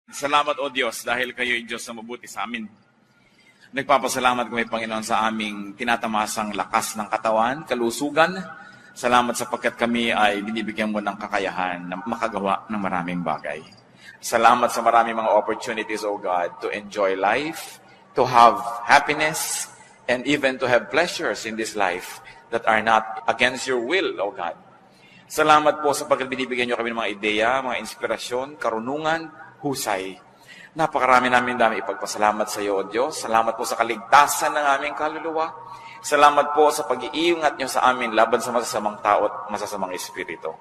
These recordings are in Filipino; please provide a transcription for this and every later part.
Salamat o Diyos dahil kayo'y Diyos na mabuti sa amin. Nagpapasalamat kami, Panginoon, sa aming tinatamasang lakas ng katawan, kalusugan. Salamat sapagkat kami ay binibigyan mo ng kakayahan na makagawa ng maraming bagay. Salamat sa maraming mga opportunities, O God, to enjoy life, to have happiness, and even to have pleasures in this life that are not against your will, O God. Salamat po sapagkat binibigyan nyo kami ng mga ideya, mga inspirasyon, karunungan, husay. Napakarami namin dami ipagpasalamat sa iyo, O Diyos. Salamat po sa kaligtasan ng aming kaluluwa. Salamat po sa pag-iingat niyo sa amin laban sa masasamang tao at masasamang espiritu.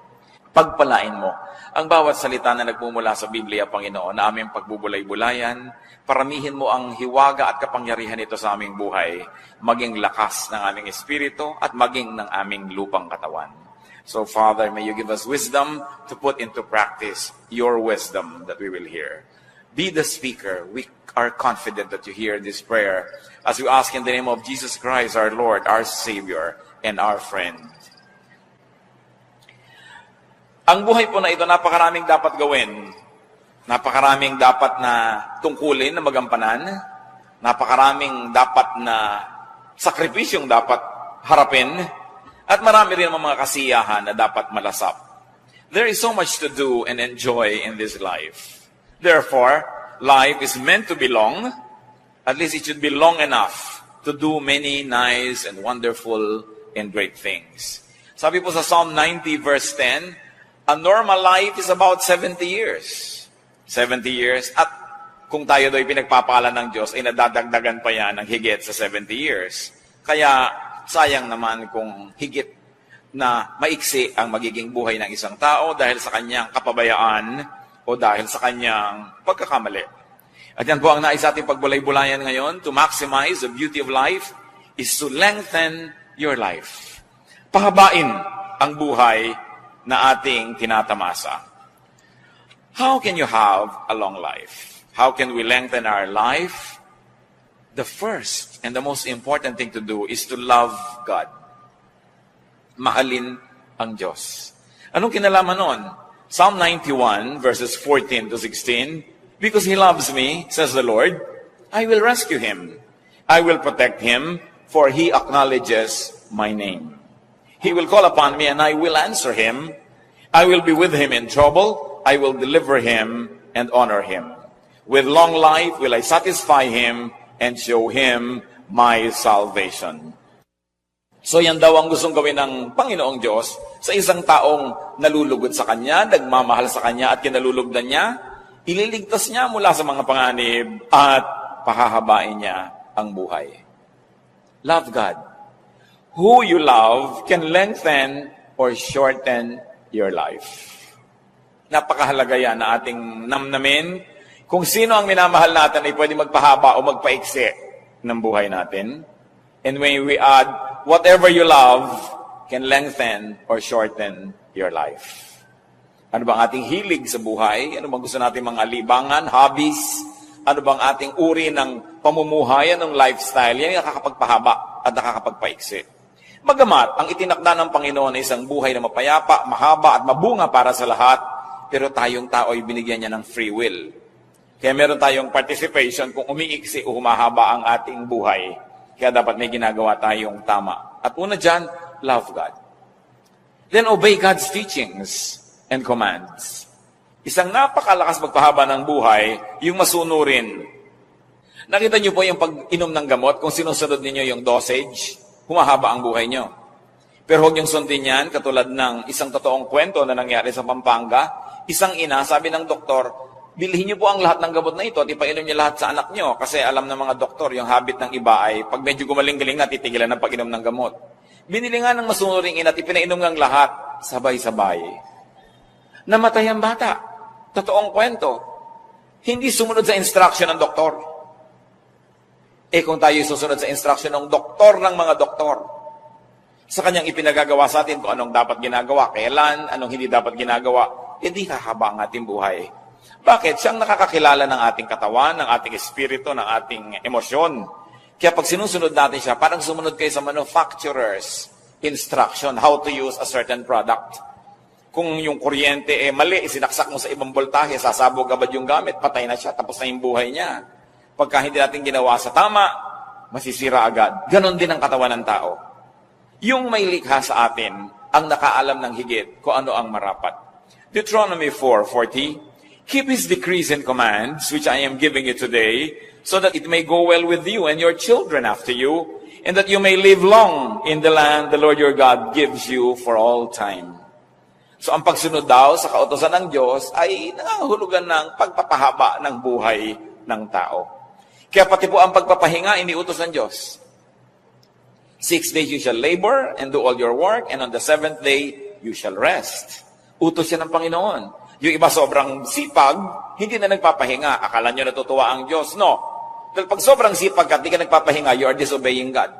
Pagpalain mo ang bawat salita na nagmumula sa Biblia, Panginoon, na aming pagbubulay-bulayan. Paramihin mo ang hiwaga at kapangyarihan nito sa aming buhay, maging lakas ng aming espiritu at maging ng aming lupang katawan. So, Father, may you give us wisdom to put into practice your wisdom that we will hear. Be the speaker. We are confident that you hear this prayer as we ask in the name of Jesus Christ, our Lord, our Savior, and our friend. Ang buhay po na ito, napakaraming dapat gawin. Napakaraming dapat na tungkulin na magampanan. Napakaraming dapat na sakripisyong dapat harapin. At marami rin mga kasiyahan na dapat malasap. There is so much to do and enjoy in this life. Therefore, life is meant to be long. At least it should be long enough to do many nice and wonderful and great things. Sabi po sa Psalm 90 verse 10, a normal life is about 70 years. 70 years. At kung tayo do'y pinagpapakalan ng Diyos, ay nadadagdagan pa yan ng higit sa 70 years. Kaya, sayang naman kung higit na maiksi ang magiging buhay ng isang tao dahil sa kanyang kapabayaan o dahil sa kanyang pagkakamali. At yan po ang nais ating pagbulay-bulayan ngayon. To maximize the beauty of life is to lengthen your life. Pahabain ang buhay na ating tinatamasa. How can you have a long life? How can we lengthen our life? The first and the most important thing to do is to love God. Mahalin ang Diyos. Anong kinalaman nun? Psalm 91 verses 14 to 16, because He loves me, says the Lord, I will rescue Him. I will protect Him, for He acknowledges my name. He will call upon me and I will answer Him. I will be with Him in trouble. I will deliver Him and honor Him. With long life will I satisfy Him and show Him my salvation. So yan daw ang gustong gawin ng Panginoong Diyos sa isang taong nalulugod sa Kanya, nagmamahal sa Kanya at kinalulugdan niya, ililigtas niya mula sa mga panganib at pahahabain niya ang buhay. Love God. Who you love can lengthen or shorten your life. Napakahalaga yan na ating namnamin. Kung sino ang minamahal natin ay pwede magpahaba o magpaiksi ng buhay natin. And when we add, whatever you love can lengthen or shorten your life. Ano bang ating hilig sa buhay? Ano bang gusto natin mga libangan, hobbies? Ano bang ating uri ng pamumuhay, ng lifestyle? Yan yung nakakapagpahaba at nakakapagpaiksi. Magamat, ang itinakda ng Panginoon ay isang buhay na mapayapa, mahaba at mabunga para sa lahat, pero tayong tao ay binigyan niya ng free will. Kaya meron tayong participation kung umiiksi o humahaba ang ating buhay. Kaya dapat may ginagawa tayong tama. At una dyan, love God. Then obey God's teachings and commands. Isang napakalakas magpahaba ng buhay, yung masunurin. Nakita niyo po yung pag-inom ng gamot, kung sinusunod niyo yung dosage, humahaba ang buhay niyo. Pero huwag niyong sundin yan, katulad ng isang totoong kwento na nangyari sa Pampanga. Isang ina, sabi ng doktor, bilhin niyo po ang lahat ng gamot na ito at ipainom niyo lahat sa anak niyo. Kasi alam ng mga doktor, yung habit ng iba ay pag medyo gumaling-galing na, titigilan ng pag-inom ng gamot. Binili nga ng masunuring ina at ipinainom ng lahat, sabay-sabay. Namatay ang bata. Totoong kwento. Hindi sumunod sa instruction ng doktor. Kung tayo susunod sa instruction ng doktor ng mga doktor, sa kanyang ipinagagawa sa atin kung anong dapat ginagawa, kailan, anong hindi dapat ginagawa, hindi hahaba ang ating buhay. Bakit? Siyang nakakakilala ng ating katawan, ng ating espiritu, ng ating emosyon. Kaya pag sinusunod natin siya, parang sumunod kayo sa manufacturer's instruction, how to use a certain product. Kung yung kuryente mali, sinaksak mo sa ibang voltahe, sasabog agad yung gamit, patay na siya, tapos na yung buhay niya. Pagka hindi natin ginawa sa tama, masisira agad. Ganon din ang katawan ng tao. Yung may likha sa atin, ang nakaalam ng higit kung ano ang marapat. Deuteronomy 4:40, keep His decrees and commands, which I am giving you today, so that it may go well with you and your children after you, and that you may live long in the land the Lord your God gives you for all time. So ang pagsunod daw sa kautosan ng Diyos ay nangangahulugan ng pagpapahaba ng buhay ng tao. Kaya pati po ang pagpapahinga, iniutos ng Diyos. 6 days you shall labor and do all your work, and on the 7th day you shall rest. Utos yan ng Panginoon. Yung iba sobrang sipag, hindi na nagpapahinga. Akala nyo natutuwa ang Diyos. No. Dahil pag sobrang sipag at hindi ka nagpapahinga, you are disobeying God.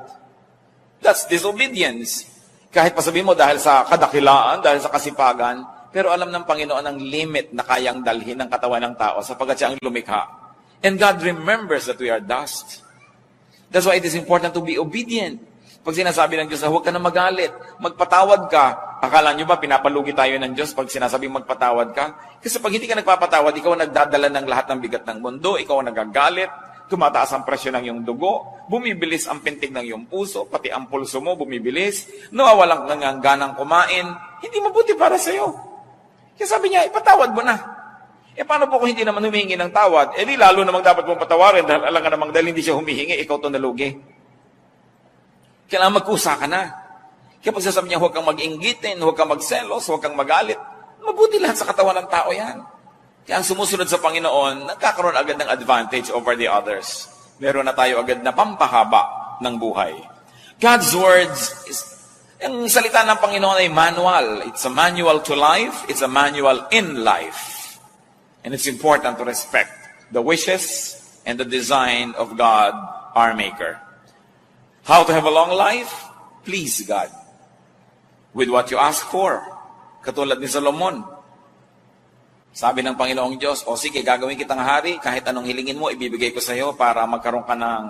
That's disobedience. Kahit pasabihin mo dahil sa kadakilaan, dahil sa kasipagan, pero alam ng Panginoon ang limit na kayang dalhin ng katawan ng tao sapagkat siya ang lumikha. And God remembers that we are dust. That's why it is important to be obedient. Pag sinasabi ng Diyos na huwag ka na magalit, magpatawad ka. Akala nyo ba pinapalugi tayo ng Diyos pag sinasabing magpatawad ka? Kasi pag hindi ka nagpapatawad, ikaw ang nagdadala ng lahat ng bigat ng mundo, ikaw ang nagagalit, tumataas ang presyo ng iyong dugo, bumibilis ang pintig ng iyong puso, pati ang pulso mo bumibilis, nawawalan ka ng ganang kumain, hindi mabuti para sa iyo. Kaya sabi niya, ipatawad mo na. Paano po kung hindi naman humihingi ng tawad? Di lalo namang dapat mong patawarin dahil alam ka namang dahil hindi siya humihingi, ikaw to nalugi. Kailangan magkusa ka na. Kaya pag sasabi niya, huwag kang mag-inggitin, huwag kang magselos, huwag kang magalit, mabuti lahat sa katawan ng tao yan. Kaya ang sumusunod sa Panginoon, nagkakaroon agad ng advantage over the others. Meron na tayo agad na pampahaba ng buhay. God's words, ang salita ng Panginoon ay manual. It's a manual to life. It's a manual in life. And it's important to respect the wishes and the design of God, our Maker. How to have a long life? Please God. With what you ask for. Katulad ni Solomon. Sabi ng Panginoong Diyos, o sige, gagawin kitang hari, kahit anong hilingin mo, ibibigay ko sa iyo para magkaroon ka ng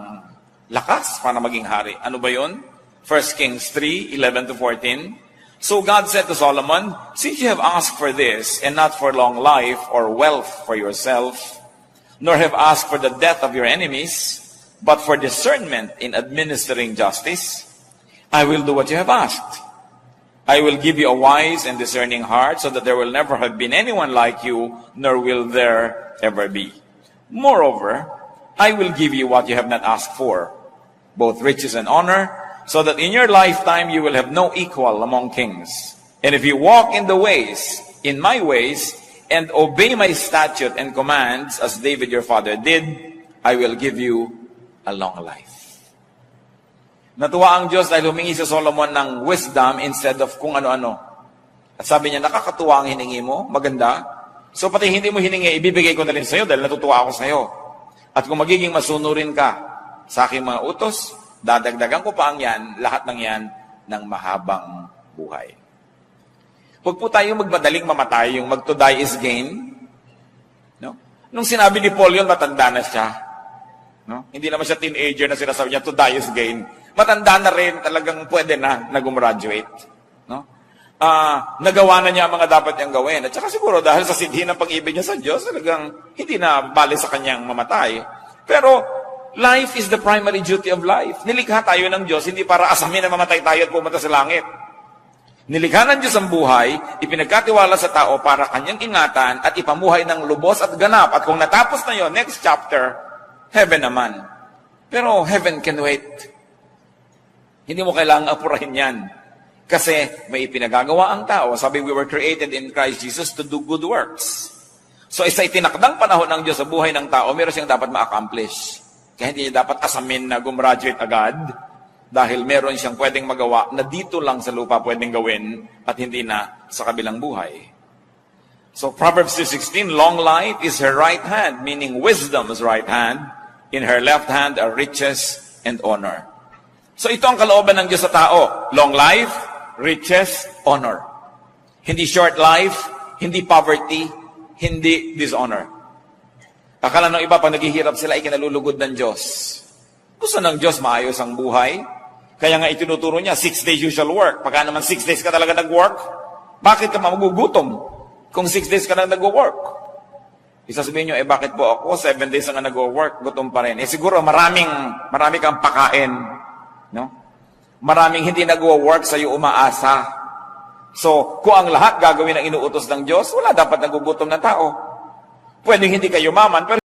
lakas para maging hari. Ano ba yun? 1 Kings 3:11-14. So God said to Solomon, since you have asked for this, and not for long life or wealth for yourself, nor have asked for the death of your enemies, but for discernment in administering justice, I will do what you have asked. I will give you a wise and discerning heart, so that there will never have been anyone like you, nor will there ever be. Moreover, I will give you what you have not asked for, both riches and honor, so that in your lifetime you will have no equal among kings. And if you walk in my ways, and obey my statute and commands, as David your father did, I will give you a long life. Natuwa ang Diyos dahil humingi si Solomon ng wisdom instead of kung ano-ano. At sabi niya, nakakatuwa ang hiningi mo, maganda. So pati hindi mo hiningi, ibibigay ko na rin sa iyo dahil natutuwa ako sa iyo. At kung magiging masunurin ka sa aking mga utos, dadagdagan ko pa ang yan, lahat ng yan, ng mahabang buhay. Huwag po tayo magmadaling mamatay, yung mag to die is gain. No? Nung sinabi ni Paul yun, matanda na siya. No? Hindi naman siya teenager na sinasabi niya, to die is gain. Matanda na rin, talagang pwede na nag-graduate. No? Nagawa na niya ang mga dapat niyang gawin. At saka siguro dahil sa sidhi ng pag-ibig niya sa Diyos, talagang hindi na bali sa kanyang mamatay. Pero life is the primary duty of life. Nilikha tayo ng Diyos, hindi para asamin na mamatay tayo at pumunta sa langit. Nilikha ng Diyos ang buhay, ipinagkatiwala sa tao para kanyang ingatan at ipamuhay ng lubos at ganap. At kung natapos na yon, next chapter, heaven naman. Pero heaven can wait. Hindi mo kailangang apurahin yan. Kasi may ipinagagawa ang tao. Sabi, we were created in Christ Jesus to do good works. So isa itinakdang panahon ng Diyos sa buhay ng tao, meron siyang dapat ma-accomplish. Kaya hindi niya dapat asamin na gumraduate agad dahil meron siyang pwedeng magawa na dito lang sa lupa pwedeng gawin at hindi na sa kabilang buhay. So Proverbs 2:16, long life is her right hand, meaning wisdom's right hand. In her left hand are riches and honor. So ito ang kalooban ng Diyos sa tao. Long life, riches, honor. Hindi short life, hindi poverty, hindi dishonor. Akala ng iba, pag naghihirap sila, ay kinalulugod ng Diyos. Gusto ng Diyos maayos ang buhay. Kaya nga itinuturo niya, 6 days you shall work. Pagka naman 6 days ka talaga nag-work, Bakit ka magugutom kung 6 days ka na nag-work? Isasabihin nyo, bakit po ako 7 days na nag-work, gutom pa rin? Siguro marami kang pakain. No? Maraming hindi nag-work sa'yo umaasa. So, kung ang lahat gagawin ang inuutos ng Diyos, wala dapat nagugutom na tao. Pwedeng hindi kayo maman, pero